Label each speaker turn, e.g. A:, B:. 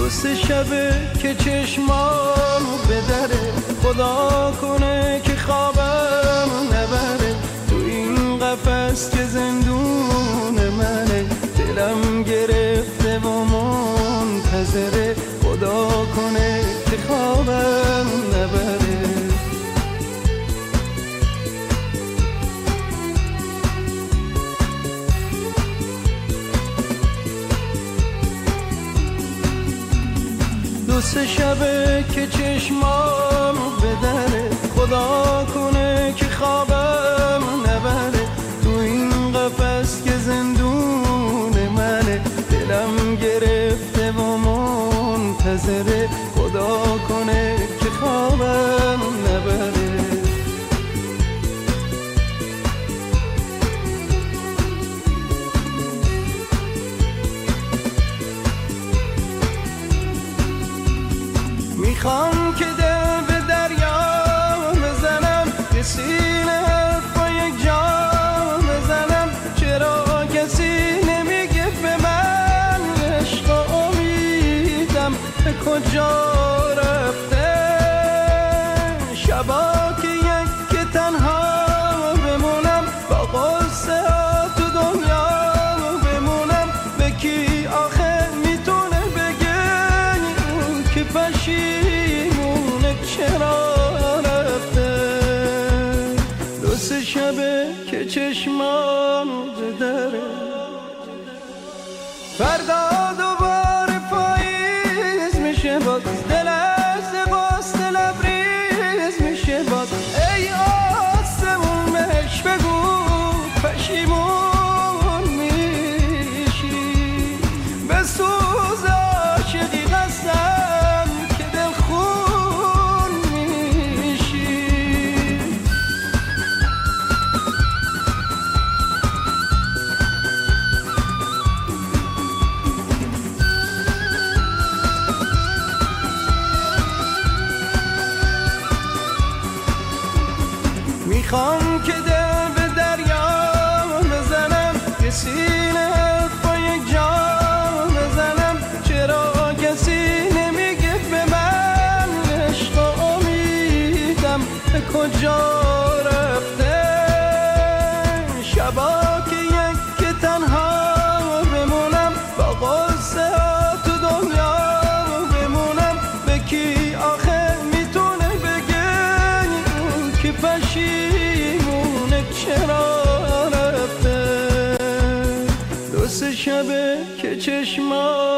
A: سه شبه که چشمامو بدره، خدا کنه که خوابم نبره. تو این قفس که زندون منه، دلم گرفته و منتظره، خدا کنه که خوابم نبره. دو سه شبه که چشمامو بدره، خدا کنه که خوابم نبره. تو این قفس که زندون منه، دلم گرفته و منتظره، خدا کنه که خوابم نبره. میخوام که دل به دریا بزنم، که سینه حرف با یک جا بزنم. چرا کسی نمیگه به من عشق و امیدم به کجا رفته؟ شبا که یک که تنها بمونم، با قصه ها تو دنیا بمونم. به کی آخه میتونه بگه که پشیمونه چرا رفته؟ دو سه شبه که چشمام بدره، فردا دوباره پاییز میشه باز، دل از غصه لبریز میشه باز. ای آسمون بهش بگو پشیمون میشی، به سوز عاشقی قسم که دل خون میشی. میخوام که دل به دریا بزنم، که سینه حرف با یک جا بزنم. چرا کسی نمیگه به من عشق و امیدم به کجا رفته؟ شبا که یک که تنها بمونم، با قصه ها تو دنیا بمونم. به کی آخه میتونه بگه که پشیمونه چرا رفته؟ دو سه شبه که چشمام